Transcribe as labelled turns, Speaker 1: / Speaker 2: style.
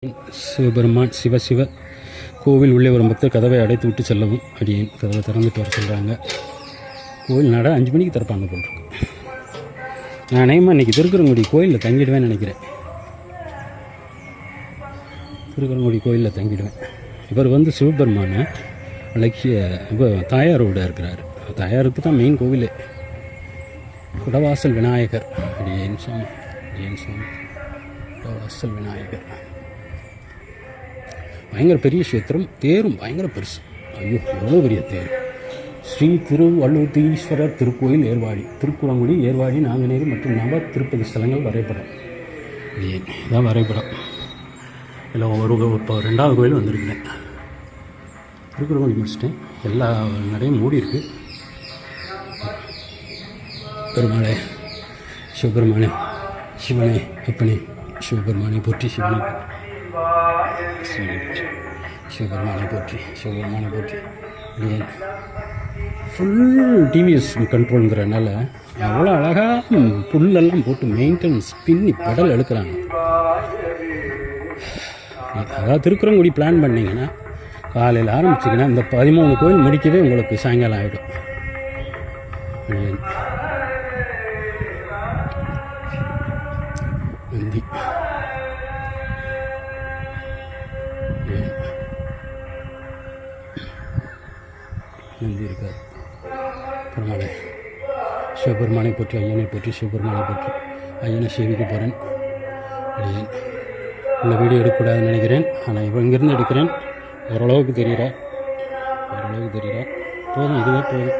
Speaker 1: சிவபெருமான் சிவ கோவில் உள்ளே வரும் பக்தர் கதவை அடைத்து விட்டு செல்லவும். அடியேன் கதவை திறந்துட்டு வர சொல்கிறாங்க. கோவில் நட 5 மணிக்கு திறப்பாங்க போட்டிருக்கு. நான் அநேகமாக இன்றைக்கி திருக்குறங்குடி கோயிலில் தங்கிடுவேன்னு நினைக்கிறேன். திருக்குறங்குடி கோயிலில் தங்கிடுவேன். இவர் சிவபெருமான அழகிய இப்போ தாயாரோட இருக்கிறார். தாயாருக்கு தான் மெயின் கோவிலே. குடவாசல் விநாயகர். அடியேன் சுவாமி குடவாசல் விநாயகர் பயங்கர பெரிய கஷேத்திரம். தேரும் பயங்கர பெருசு. ஐயோ எவ்வளோ பெரிய தேர். ஸ்ரீ திருவள்ளுவத்தீஸ்வரர் திருக்கோயில் ஏர்வாடி, திருக்குறங்குடி, ஏர்வாடி, நாங்குநேரி மற்றும் நவ திருப்பதி ஸ்தலங்கள் வரைபடம். இதான் வரைபடம். இல்லை இப்போ 2வது கோயில் வந்திருக்கிறேன். திருக்குறங்குடி முடிச்சிட்டேன். எல்லா நடையும் மூடி இருக்கு. பெருமாளே, சிவபெருமானே, சிவனே, அப்பனே, சிவபெருமானை போற்றி, சிவனை சிவபெருமானை போற்றி, சிவபெருமானை போற்றி. ஃபுல் டிவிஎஸ் கண்ட்ரோலுங்கிறனால அவ்வளோ அழகாக புல்லெல்லாம் போட்டு மெயின்டெனன்ஸ் பின்னி பெடல் எடுக்கிறாங்க. அதாவது திருக்குறங்குடி பிளான் பண்ணிங்கன்னா காலையில் ஆரம்பிச்சிங்கன்னா இந்த 13 கோயில் முடிக்கவே உங்களுக்கு சாயங்காலம் ஆகிடும். நந்தி நந்தி இருக்கார். பெருமாளை, சிவபெருமானை போற்றி, ஐயனை போற்றி, சிவபெருமானை போற்றி. ஐயனை சேவிக்க போகிறேன். அடியேன் உள்ள வீடியோ எடுக்கக்கூடாதுன்னு நினைக்கிறேன். ஆனால் இப்போ இங்கேருந்து எடுக்கிறேன். ஓரளவுக்கு தெரிகிறா போதும். இதுவே போதும்.